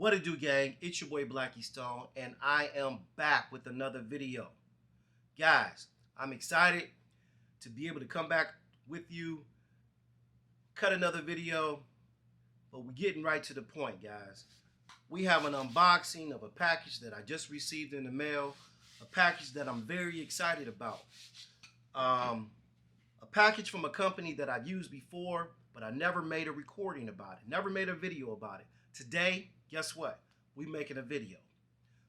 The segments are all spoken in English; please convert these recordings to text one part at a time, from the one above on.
What it do, gang? It's your boy Blackie Stone, and I am back with another video. Guys, I'm excited to be able to come back with you, cut another video, but we're getting right to the point, guys. We have an unboxing of a package that I just received in the mail, a package that I'm very excited about. A package from a company that I've used before, but I never made a recording about it, never made a video about it. Today, guess what? We're making a video.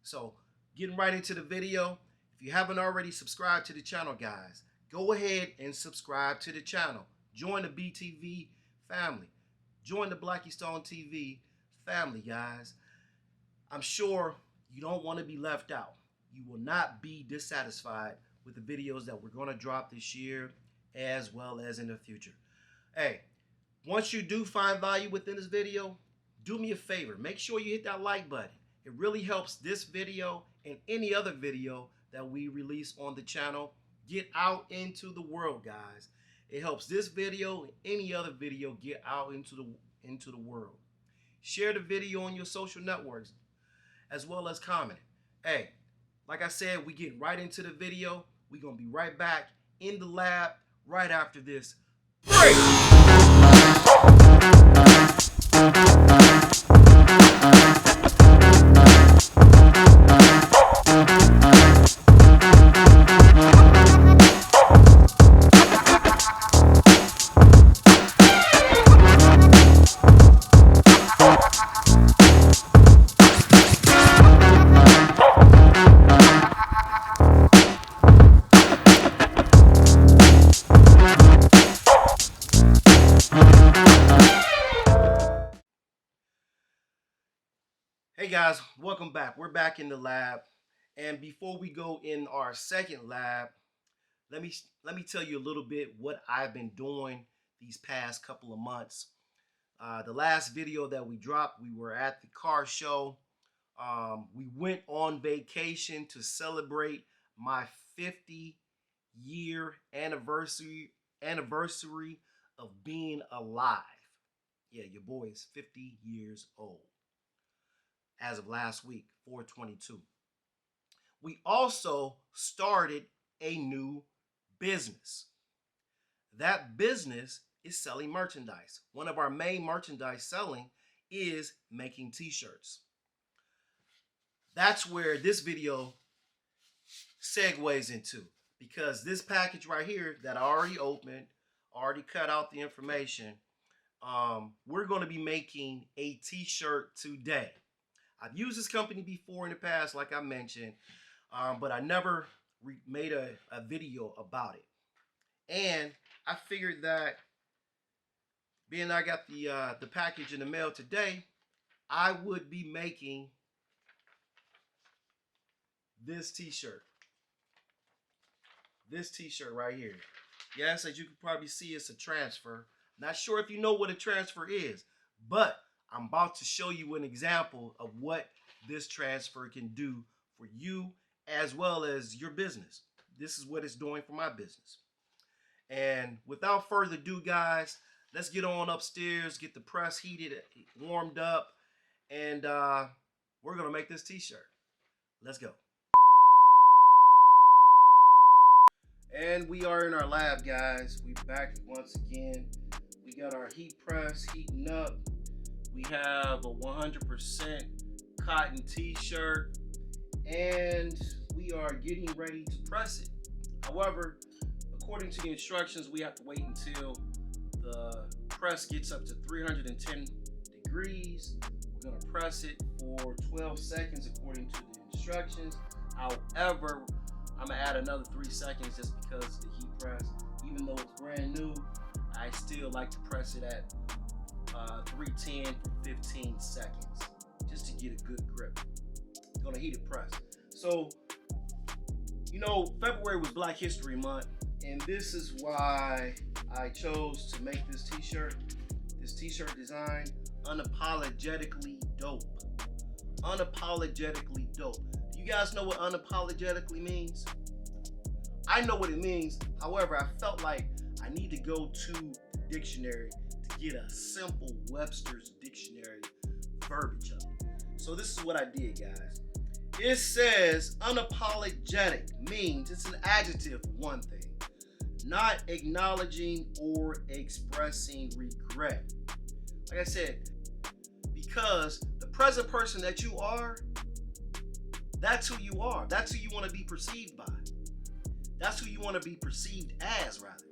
So, getting right into the video. If you haven't already subscribed to the channel, guys, go ahead and subscribe to the channel. Join the BTV family. Join the Blackie Stone TV family, guys. I'm sure you don't want to be left out. You will not be dissatisfied with the videos that we're going to drop this year as well as in the future. Hey, once you do find value within this video, do me a favor. Make sure you hit that like button. It really helps this video and any other video that we release on the channel get out into the world, guys. It helps this video and any other video get out into the world. Share the video on your social networks as well as comment. Hey, like I said, we get right into the video. We're going to be right back in the lab right after this break. Hey guys, welcome back. We're back in the lab, and before we go in our second lab, let me tell you a little bit what I've been doing these past couple of months. The last video that we dropped, we were at the car show. We went on vacation to celebrate my 50-year anniversary of being alive. Yeah, your boy is 50 years old. As of last week, 4/22. We also started a new business. That business is selling merchandise. One of our main merchandise selling is making t-shirts. That's where this video segues into, because this package right here that I already opened, already cut out the information, we're going to be making a t-shirt today. I've used this company before in the past, like I mentioned, but I never made a video about it. And I figured that being I got the package in the mail today, I would be making this t-shirt. This t-shirt right here. Yes, as you can probably see, it's a transfer. Not sure if you know what a transfer is, but I'm about to show you an example of what this transfer can do for you as well as your business. This is what it's doing for my business. And without further ado, guys, let's get on upstairs, get the press heated, warmed up, and we're going to make this t-shirt. Let's go. And we are in our lab, guys. We're back once again. We got our heat press heating up. We have a 100% cotton t-shirt, and we are getting ready to press it. However, according to the instructions, we have to wait until the press gets up to 310 degrees. We're going to press it for 12 seconds according to the instructions. However, I'm going to add another 3 seconds just because of the heat press. Even though it's brand new, I still like to press it at 310 for 15 seconds just to get a good grip. It's gonna heat it press. So, you know, February was Black History Month, and this is why I chose to make this t-shirt. This t-shirt design, unapologetically dope. Unapologetically dope. Do you guys know what unapologetically means? I know what it means. However, I felt like I need to go to the dictionary to get a simple Webster's dictionary verbiage of it. So this is what I did, guys. It says unapologetic means it's an adjective for one thing. Not acknowledging or expressing regret. Like I said, because the present person that you are, that's who you are. That's who you want to be perceived by. That's who you want to be perceived as, rather.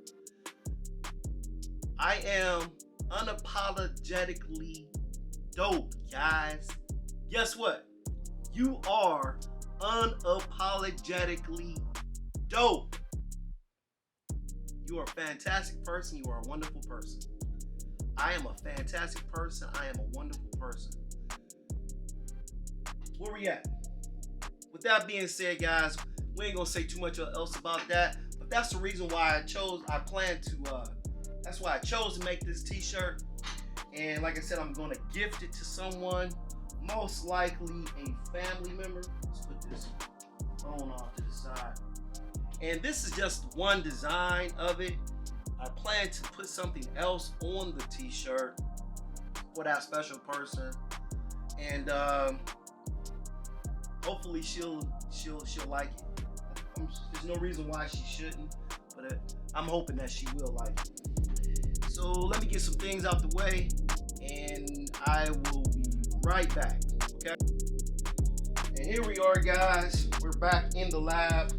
I am unapologetically dope, guys. Guess what? You are unapologetically dope. You are a fantastic person. You are a wonderful person. I am a fantastic person. I am a wonderful person. Where we at? With that being said, guys, we ain't gonna say too much else about that. But that's the reason why that's why I chose to make this t-shirt. And like I said, I'm gonna gift it to someone, most likely a family member. Let's put this phone off to the side. And this is just one design of it. I plan to put something else on the t-shirt for that special person, and hopefully she'll like it. There's no reason why she shouldn't, but I'm hoping that she will like it. So let me get some things out the way, and I will be right back. Okay. And here we are, guys. We're back in the lab,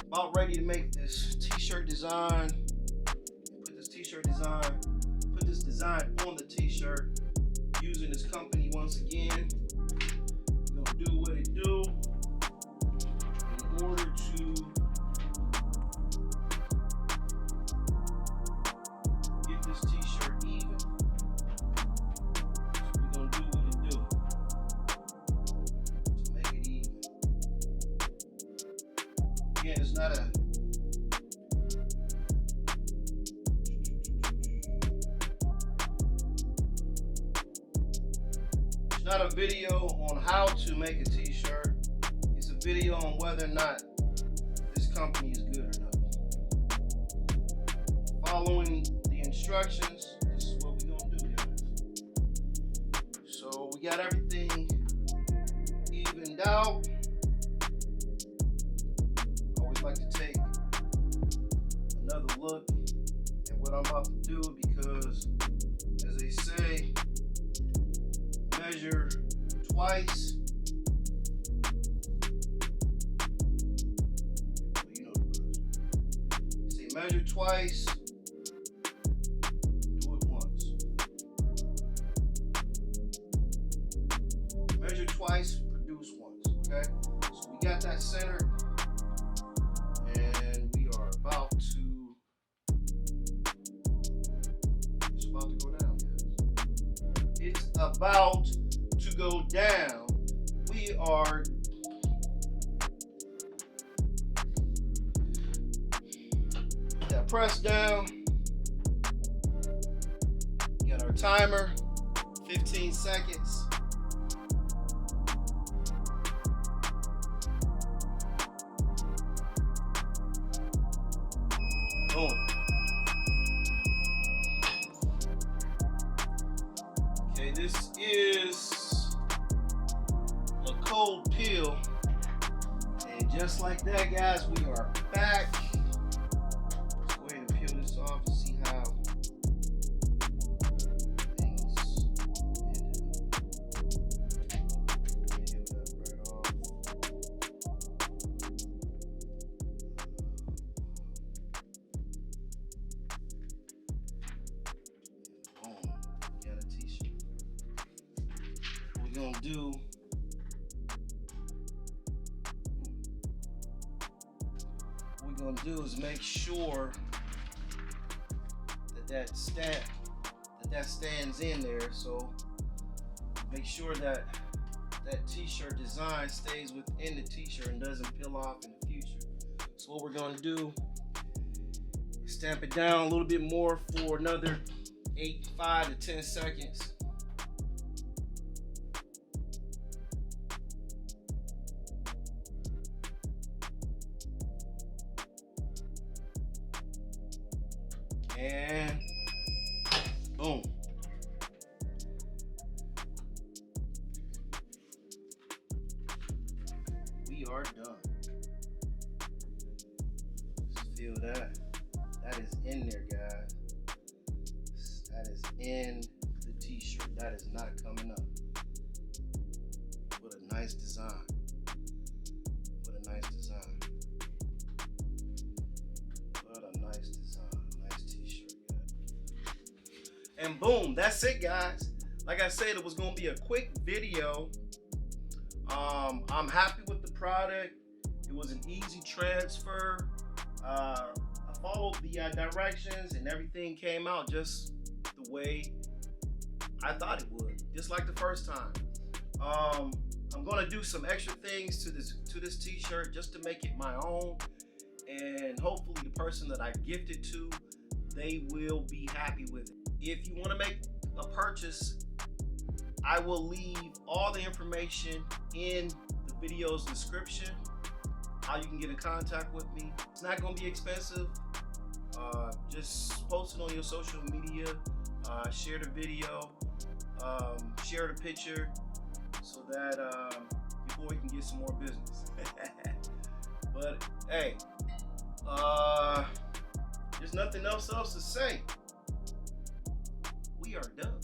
about ready to make this t-shirt design. Put this design on the t-shirt using this company once again. We're gonna do what it do in order to get this t-shirt even. So we're gonna do what it do to make it even. Again, it's not a video on how to make a t-shirt. It's a video on whether or not this company is good or not. Following the instructions, this is what we're gonna do, guys. So we got everything evened out. I always like to take another look at what I'm about to do, because as they say, measure twice. You know the rules. Say measure twice, do it once. Measure twice, produce once. Okay? So we got that centered, and we are about to. It's about to go down, guys. It's about to go down. We are press down. Got our timer, 15 seconds. Boom. Okay, this is a cold peel. And just like that, guys, we are back. Let's go ahead and peel this off and see how things ended up. Peel that right off. Boom. Got a t-shirt. What we're gonna do, is make sure that stands in there. So make sure that t-shirt design stays within the t-shirt and doesn't peel off in the future. So what we're going to do is stamp it down a little bit more for another 5 to 10 seconds. And boom. are done. Just feel that. That is in there, guys. That is in the t-shirt. That is not coming up. What a nice design. What a nice design. What a nice design. Nice t-shirt, guys. And boom, that's it, guys. Like I said, it was gonna be a quick video. I'm happy with the product. It was an easy transfer. I followed the directions and everything came out just the way I thought it would, just like the first time. I'm gonna do some extra things to this t-shirt just to make it my own, and hopefully the person that I gift it to, they will be happy with it. If you want to make a purchase, I will leave all the information in the video's description, how you can get in contact with me. It's not going to be expensive. Just post it on your social media, share the video, share the picture, so that your boy can get some more business. But hey, there's nothing else to say. We are done.